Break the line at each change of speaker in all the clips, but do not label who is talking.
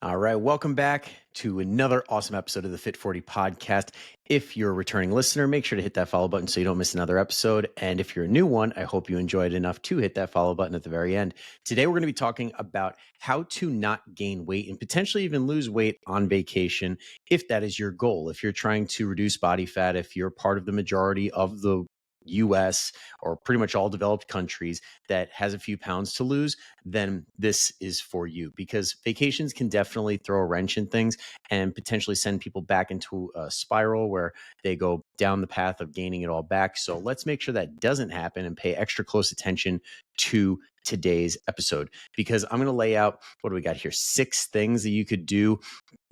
All right, welcome back to another awesome episode of the Fit 40 podcast. If you're a returning listener, make sure to hit that follow button so you don't miss another episode. And if you're a new one, I hope you enjoyed enough to hit that follow button at the very end. Today, we're going to be talking about how to not gain weight and potentially even lose weight on vacation if that is your goal. If you're trying to reduce body fat, if you're part of the majority of the US or pretty much all developed countries that has a few pounds to lose, then this is for you because vacations can definitely throw a wrench in things and potentially send people back into a spiral where they go down the path of gaining it all back. So let's make sure that doesn't happen and pay extra close attention to today's episode because I'm going to lay out what do we got here? 6 things that you could do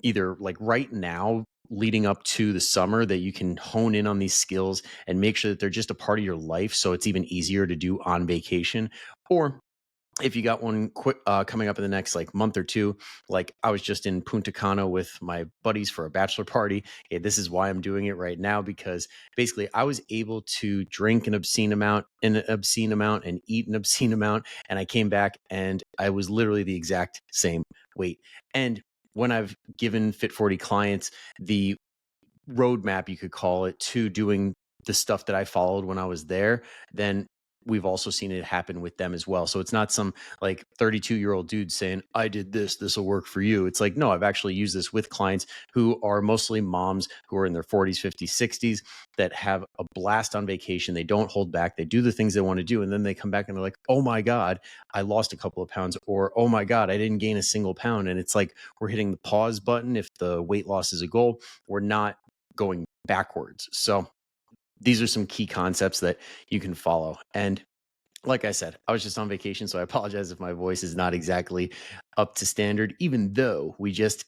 either like right now leading up to the summer that you can hone in on these skills and make sure that they're just a part of your life so it's even easier to do on vacation. Or if you got one quick coming up in the next like month or two, like I was just in Punta Cana with my buddies for a bachelor party. Okay, this is why I'm doing it right now because basically I was able to drink an obscene amount and eat an obscene amount. And I came back and I was literally the exact same weight. And when I've given Fit 40 clients the roadmap, you could call it, to doing the stuff that I followed when I was there, then we've also seen it happen with them as well. So it's not some like 32-year-old dude saying, I did this will work for you. It's like, no, I've actually used this with clients who are mostly moms who are in their 40s, 50s, 60s that have a blast on vacation. They don't hold back. They do the things they want to do. And then they come back and they're like, oh my God, I lost a couple of pounds, or oh my God, I didn't gain a single pound. And it's like we're hitting the pause button if the weight loss is a goal. We're not going backwards. So these are some key concepts that you can follow. And like I said, I was just on vacation, so I apologize if my voice is not exactly up to standard, even though we just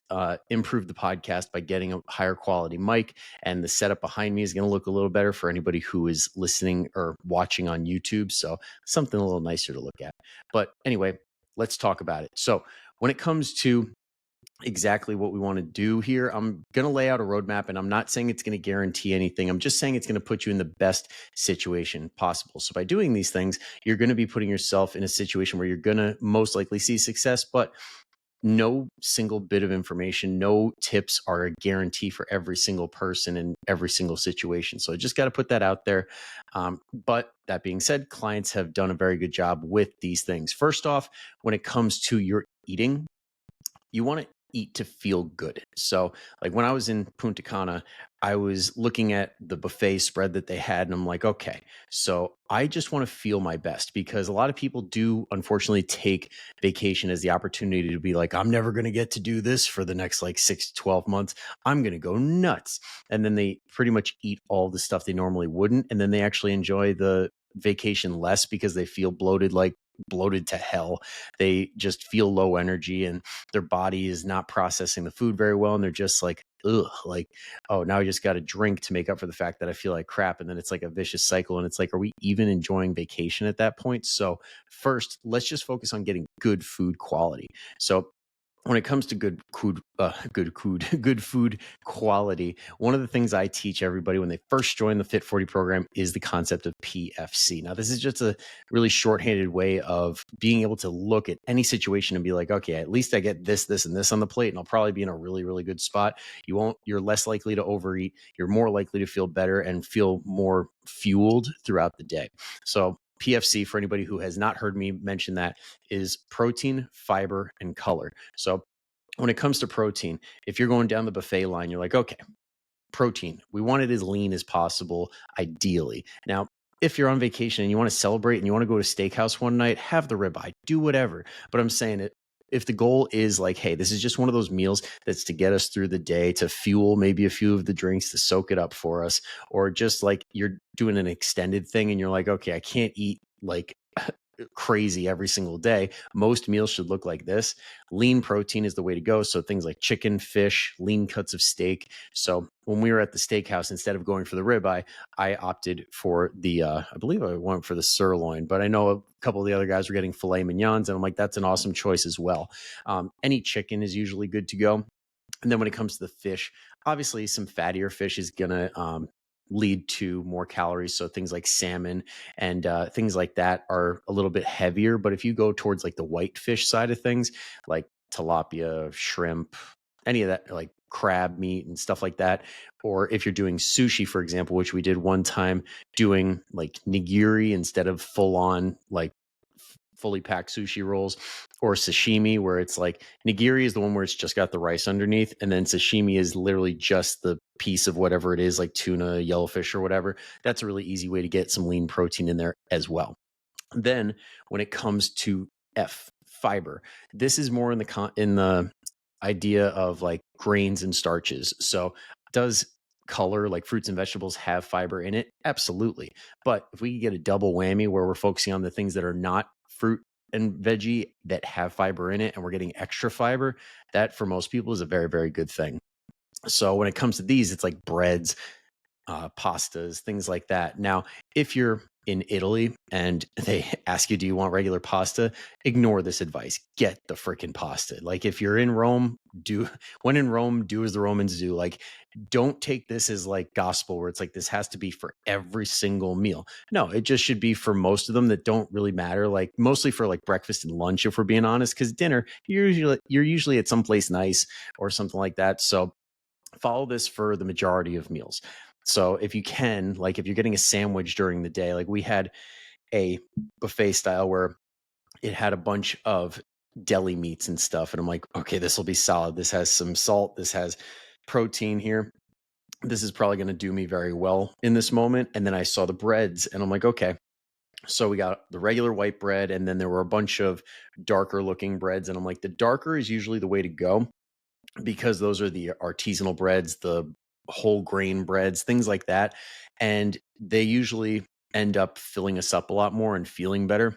improved the podcast by getting a higher quality mic, and the setup behind me is going to look a little better for anybody who is listening or watching on YouTube. So something a little nicer to look at. But anyway, let's talk about it. So when it comes to exactly what we want to do here, I'm going to lay out a roadmap, and I'm not saying it's going to guarantee anything. I'm just saying it's going to put you in the best situation possible. So by doing these things, you're going to be putting yourself in a situation where you're going to most likely see success, but no single bit of information, no tips are a guarantee for every single person in every single situation. So I just got to put that out there. But that being said, clients have done a very good job with these things. First off, when it comes to your eating, you want to eat to feel good. So like when I was in Punta Cana, I was looking at the buffet spread that they had and I'm like, okay, so I just want to feel my best because a lot of people do unfortunately take vacation as the opportunity to be like, I'm never going to get to do this for the next like 6 to 12 months. I'm going to go nuts. And then they pretty much eat all the stuff they normally wouldn't. And then they actually enjoy the vacation less because they feel bloated to hell. They just feel low energy and their body is not processing the food very well. And they're just like, ugh, like, oh, now I just got to drink to make up for the fact that I feel like crap. And then it's like a vicious cycle. And it's like, are we even enjoying vacation at that point? So first, let's just focus on getting good food quality. So when it comes to good food quality, one of the things I teach everybody when they first join the Fit 40 program is the concept of PFC. Now, this is just a really shorthanded way of being able to look at any situation and be like, okay, at least I get this, this, and this on the plate, and I'll probably be in a really, really good spot. You're less likely to overeat. You're more likely to feel better and feel more fueled throughout the day. So PFC, for anybody who has not heard me mention that, is protein, fiber, and color. So when it comes to protein, if you're going down the buffet line, you're like, okay, protein, we want it as lean as possible, ideally. Now, if you're on vacation and you want to celebrate and you want to go to steakhouse one night, have the ribeye, do whatever. But I'm saying it. If the goal is like, hey, this is just one of those meals that's to get us through the day, to fuel maybe a few of the drinks, to soak it up for us, or just like you're doing an extended thing and you're like, okay, I can't eat like crazy every single day. Most meals should look like this. Lean protein is the way to go. So things like chicken, fish, lean cuts of steak. So when we were at the steakhouse, instead of going for the ribeye, I opted for I believe I went for the sirloin, but I know a couple of the other guys were getting filet mignons, and I'm like, that's an awesome choice as well. Any chicken is usually good to go. And then when it comes to the fish, obviously some fattier fish is going to lead to more calories. So things like salmon and things like that are a little bit heavier. But if you go towards like the white fish side of things, like tilapia, shrimp, any of that, like crab meat and stuff like that. Or if you're doing sushi, for example, which we did one time, doing like nigiri instead of full on like fully packed sushi rolls, or sashimi, where it's like nigiri is the one where it's just got the rice underneath, and then sashimi is literally just the piece of whatever it is, like tuna, yellowfish, or whatever. That's a really easy way to get some lean protein in there as well. Then when it comes to fiber, this is more in the idea of like grains and starches. So does color like fruits and vegetables have fiber in it? Absolutely. But if we could get a double whammy where we're focusing on the things that are not fruit and veggie that have fiber in it, and we're getting extra fiber, that for most people is a very, very good thing. So when it comes to these, it's like breads, pastas, things like that. Now, if you're in Italy and they ask you, do you want regular pasta? Ignore this advice. Get the freaking pasta. Like if you're in Rome, when in Rome, do as the Romans do. Like, don't take this as like gospel where it's like this has to be for every single meal. No, it just should be for most of them that don't really matter. Like mostly for like breakfast and lunch, if we're being honest, because dinner, you're usually at some place nice or something like that. So follow this for the majority of meals. So if you can, like if you're getting a sandwich during the day, like we had a buffet style where it had a bunch of deli meats and stuff. And I'm like, okay, this will be solid. This has some salt. This has protein here. This is probably going to do me very well in this moment. And then I saw the breads and I'm like, okay. So we got the regular white bread, and then there were a bunch of darker looking breads. And I'm like, the darker is usually the way to go because those are the artisanal breads, the whole grain breads, things like that. And they usually end up filling us up a lot more and feeling better.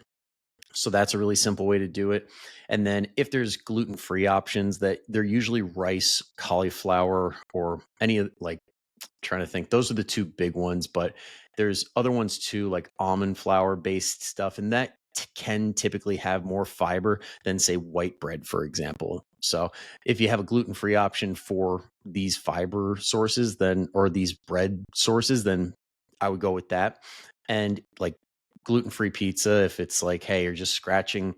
So that's a really simple way to do it. And then if there's gluten-free options, that they're usually rice, cauliflower, or any of like trying to think. Those are the two big ones, but there's other ones too, like almond flour based stuff, and that can typically have more fiber than say white bread, for example. So if you have a gluten-free option for these fiber sources, then or these bread sources, then I would go with that. And like gluten-free pizza, if it's like, hey, you're just scratching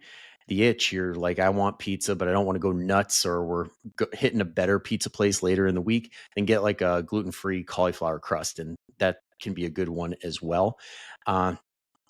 the itch, you're like, I want pizza, but I don't want to go nuts, or we're hitting a better pizza place later in the week, then get like a gluten-free cauliflower crust, and that can be a good one as well. Uh,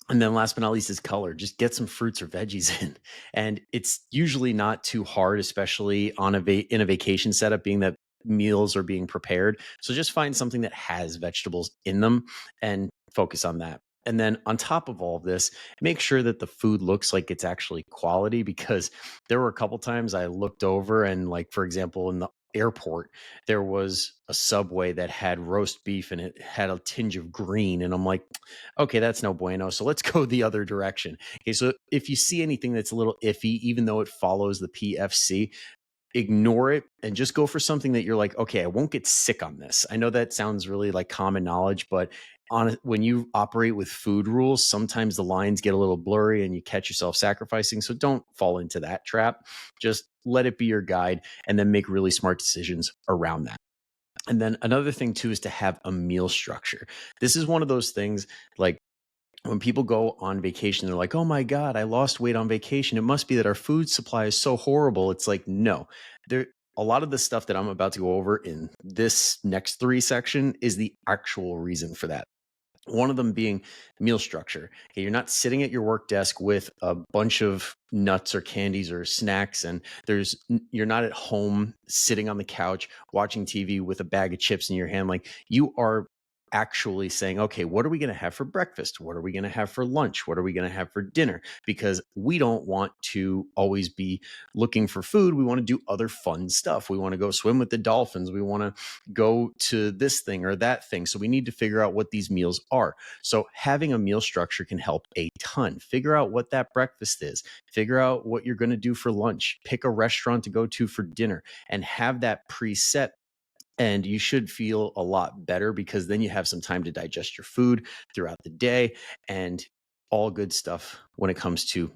and then last but not least is color. Just get some fruits or veggies in. And it's usually not too hard, especially on in a vacation setup, being that meals are being prepared. So just find something that has vegetables in them and focus on that. And then on top of all of this, make sure that the food looks like it's actually quality, because there were a couple times I looked over and, like, for example, in the airport, there was a Subway that had roast beef and it had a tinge of green. And I'm like, okay, that's no bueno. So let's go the other direction. Okay. So if you see anything that's a little iffy, even though it follows the PFC, ignore it and just go for something that you're like, okay, I won't get sick on this. I know that sounds really like common knowledge, but when you operate with food rules, sometimes the lines get a little blurry and you catch yourself sacrificing. So don't fall into that trap. Just let it be your guide and then make really smart decisions around that. And then another thing too is to have a meal structure. This is one of those things, like when people go on vacation, they're like, oh my God, I lost weight on vacation. It must be that our food supply is so horrible. It's like, no, there, a lot of the stuff that I'm about to go over in this next three section is the actual reason for that. One of them being meal structure. Okay, you're not sitting at your work desk with a bunch of nuts or candies or snacks, and you're not at home sitting on the couch watching TV with a bag of chips in your hand. Like, you are actually saying, okay, what are we going to have for breakfast? What are we going to have for lunch? What are we going to have for dinner? Because we don't want to always be looking for food. We want to do other fun stuff. We want to go swim with the dolphins. We want to go to this thing or that thing. So we need to figure out what these meals are. So having a meal structure can help a ton. Figure out what that breakfast is. Figure out what you're going to do for lunch. Pick a restaurant to go to for dinner and have that preset, and you should feel a lot better because then you have some time to digest your food throughout the day, and all good stuff when it comes to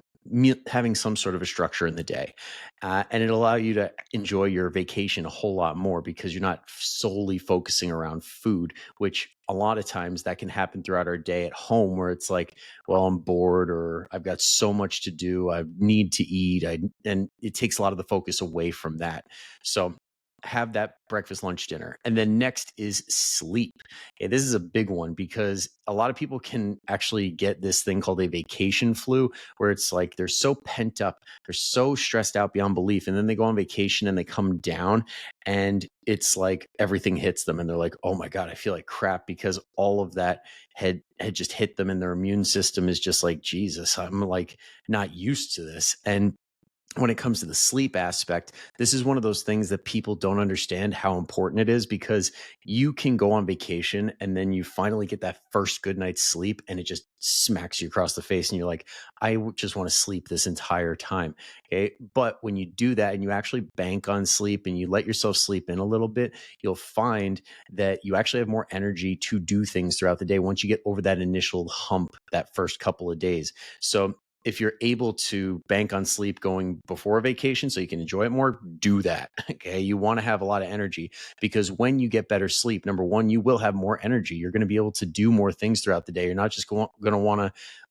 having some sort of a structure in the day. And it'll allow you to enjoy your vacation a whole lot more because you're not solely focusing around food, which a lot of times that can happen throughout our day at home where it's like, well, I'm bored or I've got so much to do. I need to eat. And it takes a lot of the focus away from that. So have that breakfast, lunch, dinner. And then next is sleep. Okay, this is a big one because a lot of people can actually get this thing called a vacation flu, where it's like they're so pent up, they're so stressed out beyond belief. And then they go on vacation and they come down and it's like everything hits them and they're like, oh my God, I feel like crap because all of that had just hit them and their immune system is just like, Jesus, I'm like not used to this. And when it comes to the sleep aspect, this is one of those things that people don't understand how important it is because you can go on vacation and then you finally get that first good night's sleep and it just smacks you across the face and you're like, just want to sleep this entire time. Okay. But when you do that and you actually bank on sleep and you let yourself sleep in a little bit, you'll find that you actually have more energy to do things throughout the day once you get over that initial hump that first couple of days. So if you're able to bank on sleep going before a vacation so you can enjoy it more, do that. Okay. You want to have a lot of energy because when you get better sleep, number one, you will have more energy. You're going to be able to do more things throughout the day. You're not just going to want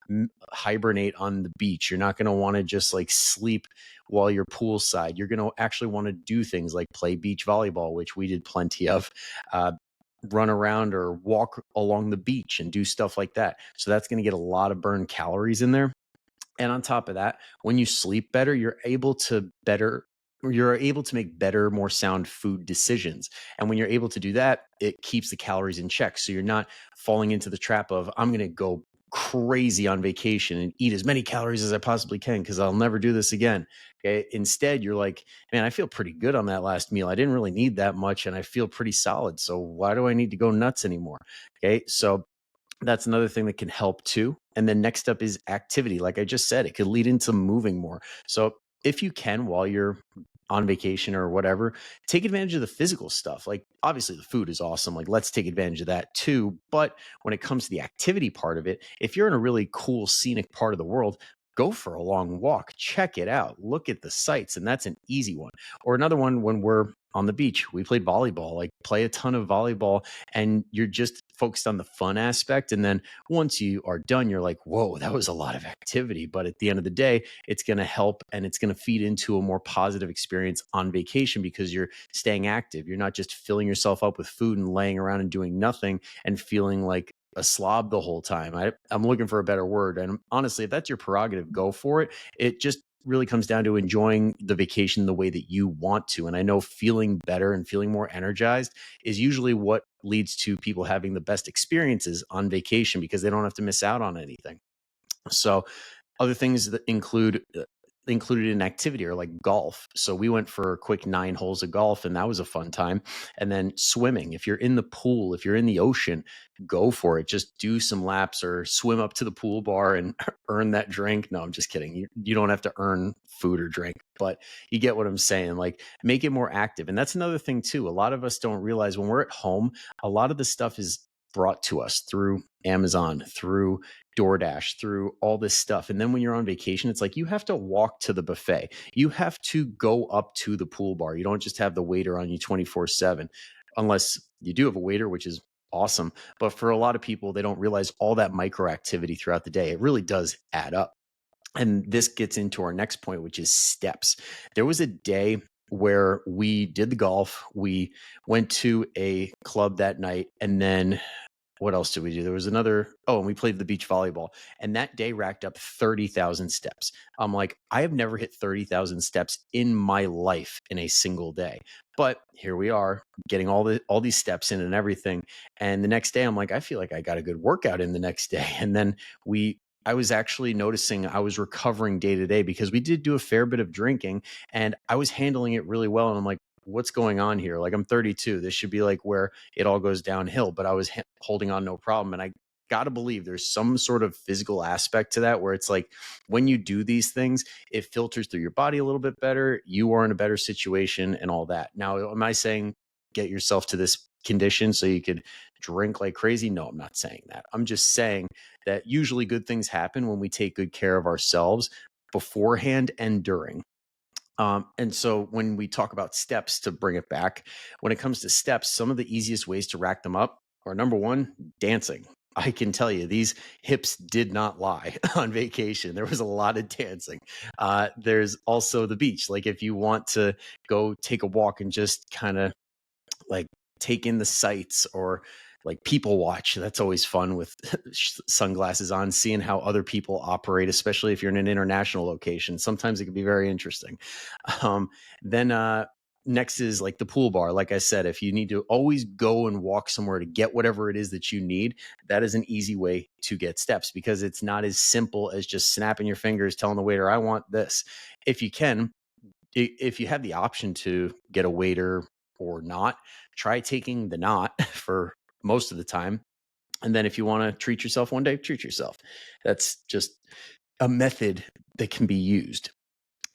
to hibernate on the beach. You're not going to want to just like sleep while you're poolside. You're going to actually want to do things like play beach volleyball, which we did plenty of. Run around or walk along the beach and do stuff like that. So that's going to get a lot of burned calories in there. And on top of that, when you sleep better, you're able to make better, more sound food decisions. And when you're able to do that, it keeps the calories in check. So you're not falling into the trap of, I'm going to go crazy on vacation and eat as many calories as I possibly can because I'll never do this again. Okay. Instead, you're like, man, I feel pretty good on that last meal. I didn't really need that much and I feel pretty solid. So why do I need to go nuts anymore? Okay. So that's another thing that can help too. And then next up is activity. Like I just said, it could lead into moving more. So if you can, while you're on vacation or whatever, take advantage of the physical stuff. Like obviously the food is awesome. Like let's take advantage of that too. But when it comes to the activity part of it, if you're in a really cool scenic part of the world, go for a long walk, check it out, look at the sights. And that's an easy one. Or another one, when we're on the beach, we played volleyball, like play a ton of volleyball and you're just focused on the fun aspect. And then once you are done, you're like, whoa, that was a lot of activity. But at the end of the day, it's going to help and it's going to feed into a more positive experience on vacation because you're staying active. You're not just filling yourself up with food and laying around and doing nothing and feeling like a slob the whole time. I'm looking for a better word. And honestly, if that's your prerogative, go for it. It just really comes down to enjoying the vacation the way that you want to. And I know feeling better and feeling more energized is usually what leads to people having the best experiences on vacation because they don't have to miss out on anything. So other things that included in activity are like golf. So we went for a quick 9 holes of golf and that was a fun time. And then swimming. If you're in the pool, if you're in the ocean, go for it. Just do some laps or swim up to the pool bar and earn that drink. No, I'm just kidding. You don't have to earn food or drink, but you get what I'm saying. Like make it more active. And that's another thing too. A lot of us don't realize when we're at home, a lot of the stuff is brought to us through Amazon, through DoorDash, through all this stuff. And then when you're on vacation, it's like you have to walk to the buffet. You have to go up to the pool bar. You don't just have the waiter on you 24/7, unless you do have a waiter, which is awesome. But for a lot of people, they don't realize all that micro activity throughout the day. It really does add up. And this gets into our next point, which is steps. There was a day where we did the golf. We went to a club that night and then what else did we do? There was and we played the beach volleyball. And that day racked up 30,000 steps. I'm like, I have never hit 30,000 steps in my life in a single day. But here we are getting all these steps in and everything. And the next day I'm like, I feel like I got a good workout in the next day. And then I was actually noticing I was recovering day to day because we did do a fair bit of drinking and I was handling it really well. And I'm like, what's going on here? Like I'm 32. This should be like where it all goes downhill, but I was holding on no problem. And I got to believe there's some sort of physical aspect to that where it's like when you do these things, it filters through your body a little bit better. You are in a better situation and all that. Now, am I saying get yourself to this condition so you could drink like crazy? No, I'm not saying that. I'm just saying that usually good things happen when we take good care of ourselves. beforehand and during. And so when we talk about steps, to bring it back, when it comes to steps, some of the easiest ways to rack them up are: number one, dancing. I can tell you, these hips did not lie on vacation. There was a lot of dancing. There's also the beach. Like, if you want to go take a walk and just kind of like take in the sights, or like people watch, that's always fun with sunglasses on, seeing how other people operate, especially if you're in an international location. Sometimes it can be very interesting. um, then next is like the pool bar. Like I said, if you need to always go and walk somewhere to get whatever it is that you need, that is an easy way to get steps, because it's not as simple as just snapping your fingers telling the waiter, I want this. If you can, if you have the option to get a waiter or not, try taking the not for most of the time. And then if you want to treat yourself one day, treat yourself. That's just a method that can be used.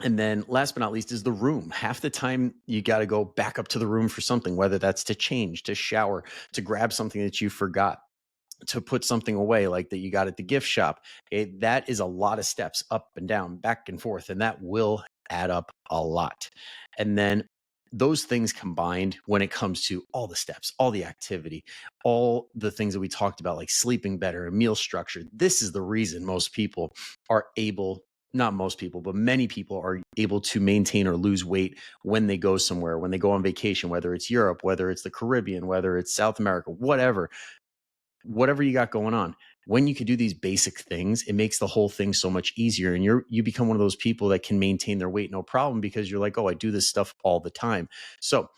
And then last but not least is the room. Half the time you got to go back up to the room for something, whether that's to change, to shower, to grab something that you forgot, to put something away like that you got at the gift shop. That is a lot of steps up and down, back and forth, and that will add up a lot. And then those things combined, when it comes to all the steps, all the activity, all the things that we talked about, like sleeping better and meal structure, this is the reason most people are able, not most people, but many people are able to maintain or lose weight when they go somewhere, when they go on vacation, whether it's Europe, whether it's the Caribbean, whether it's South America, whatever you got going on. When you can do these basic things, it makes the whole thing so much easier. And you become one of those people that can maintain their weight no problem, because you're like, oh, I do this stuff all the time. So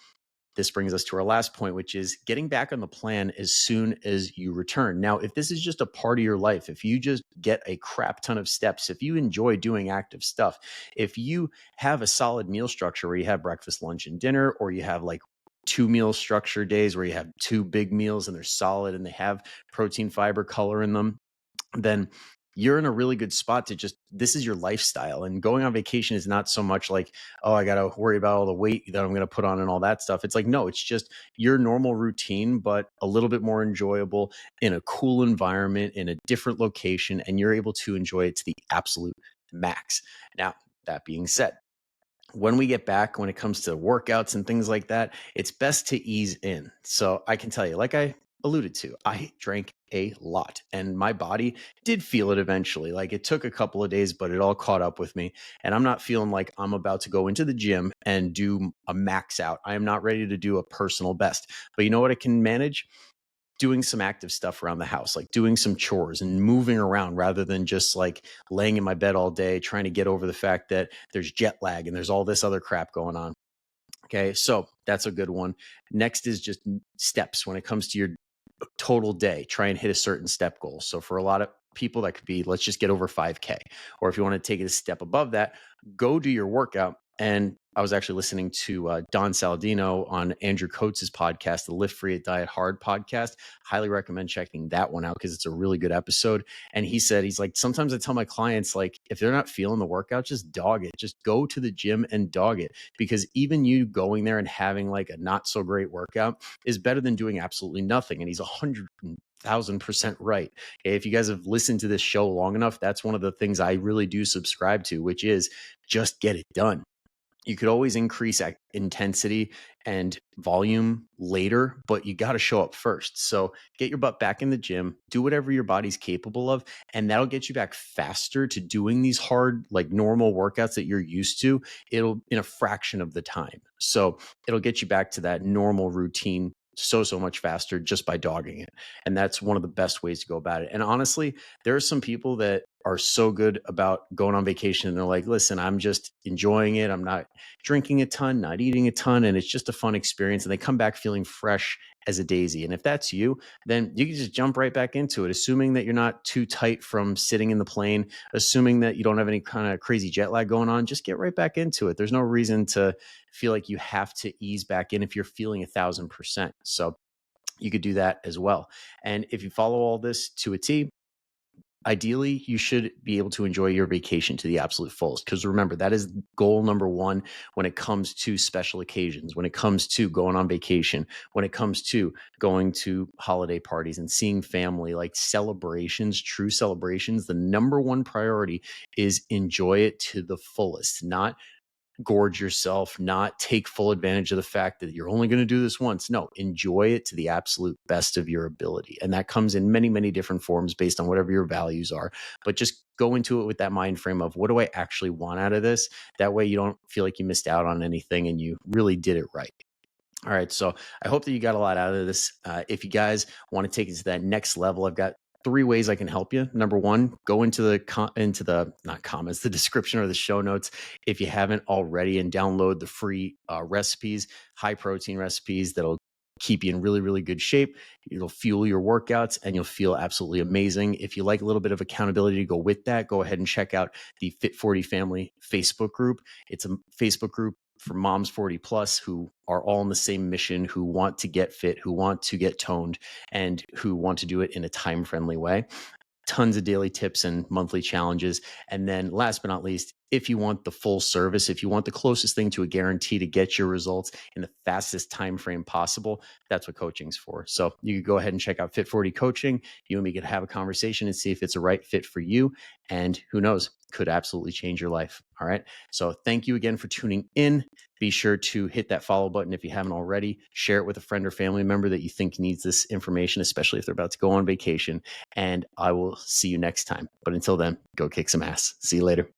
this brings us to our last point, which is getting back on the plan as soon as you return. Now, if this is just a part of your life, if you just get a crap ton of steps, if you enjoy doing active stuff, if you have a solid meal structure where you have breakfast, lunch, and dinner, or you have like 2 meal structure days where you have 2 big meals and they're solid and they have protein, fiber, color in them, then you're in a really good spot to just, this is your lifestyle. And going on vacation is not so much like, oh, I got to worry about all the weight that I'm going to put on and all that stuff. It's like, no, it's just your normal routine, but a little bit more enjoyable in a cool environment, in a different location, and you're able to enjoy it to the absolute max. Now, that being said, when we get back, when it comes to workouts and things like that, it's best to ease in. So I can tell you, like I alluded to, I drank a lot and my body did feel it eventually. Like, it took a couple of days, but it all caught up with me. And I'm not feeling like I'm about to go into the gym and do a max out. I am not ready to do a personal best. But you know what I can manage? Doing some active stuff around the house, like doing some chores and moving around, rather than just like laying in my bed all day trying to get over the fact that there's jet lag and there's all this other crap going on. Okay, so that's a good one. Next is just steps. When it comes to your total day, try and hit a certain step goal. So for a lot of people, that could be, let's just get over 5K. Or if you want to take it a step above that, go do your workout. And I was actually listening to Don Saladino on Andrew Coates' podcast, the Lift Free at Diet Hard podcast. Highly recommend checking that one out, because it's a really good episode. And he said, he's like, sometimes I tell my clients, like, if they're not feeling the workout, just dog it. Just go to the gym and dog it. Because even you going there and having like a not so great workout is better than doing absolutely nothing. And he's 100,000% right. If you guys have listened to this show long enough, that's one of the things I really do subscribe to, which is just get it done. You could always increase intensity and volume later, but you got to show up first. So get your butt back in the gym, do whatever your body's capable of, and that'll get you back faster to doing these hard, like normal workouts that you're used to. It'll in a fraction of the time. So it'll get you back to that normal routine so much faster just by dogging it. And that's one of the best ways to go about it. And honestly, there are some people that are so good about going on vacation and they're like, listen, I'm just enjoying it. I'm not drinking a ton, not eating a ton, and it's just a fun experience. And they come back feeling fresh as a daisy. And if that's you, then you can just jump right back into it, assuming that you're not too tight from sitting in the plane, assuming that you don't have any kind of crazy jet lag going on. Just get right back into it. There's no reason to feel like you have to ease back in if you're feeling 1,000%. So you could do that as well. And if you follow all this to a T, ideally you should be able to enjoy your vacation to the absolute fullest, because remember, that is goal number one when it comes to special occasions, when it comes to going on vacation, when it comes to going to holiday parties and seeing family, like celebrations, true celebrations. The number one priority is enjoy it to the fullest, not gorge yourself, not take full advantage of the fact that you're only going to do this once. No, enjoy it to the absolute best of your ability. And that comes in many, many different forms based on whatever your values are. But just go into it with that mind frame of, what do I actually want out of this? That way you don't feel like you missed out on anything and you really did it right. All right. So I hope that you got a lot out of this. If you guys want to take it to that next level, I've got three ways I can help you. Number one, go into the not comments, the description or the show notes if you haven't already, and download the free recipes, high protein recipes that'll keep you in really, really good shape. It'll fuel your workouts and you'll feel absolutely amazing. If you like a little bit of accountability to go with that, go ahead and check out the Fit 40 Family Facebook group. It's a Facebook group for moms 40 plus who are all on the same mission, who want to get fit, who want to get toned, and who want to do it in a time-friendly way. Tons of daily tips and monthly challenges. And then last but not least, if you want the full service, if you want the closest thing to a guarantee to get your results in the fastest time frame possible, that's what coaching's for. So you could go ahead and check out Fit 40 Coaching. You and me could have a conversation and see if it's a right fit for you. And who knows, could absolutely change your life. All right. So thank you again for tuning in. Be sure to hit that follow button if you haven't already. Share it with a friend or family member that you think needs this information, especially if they're about to go on vacation. And I will see you next time. But until then, go kick some ass. See you later.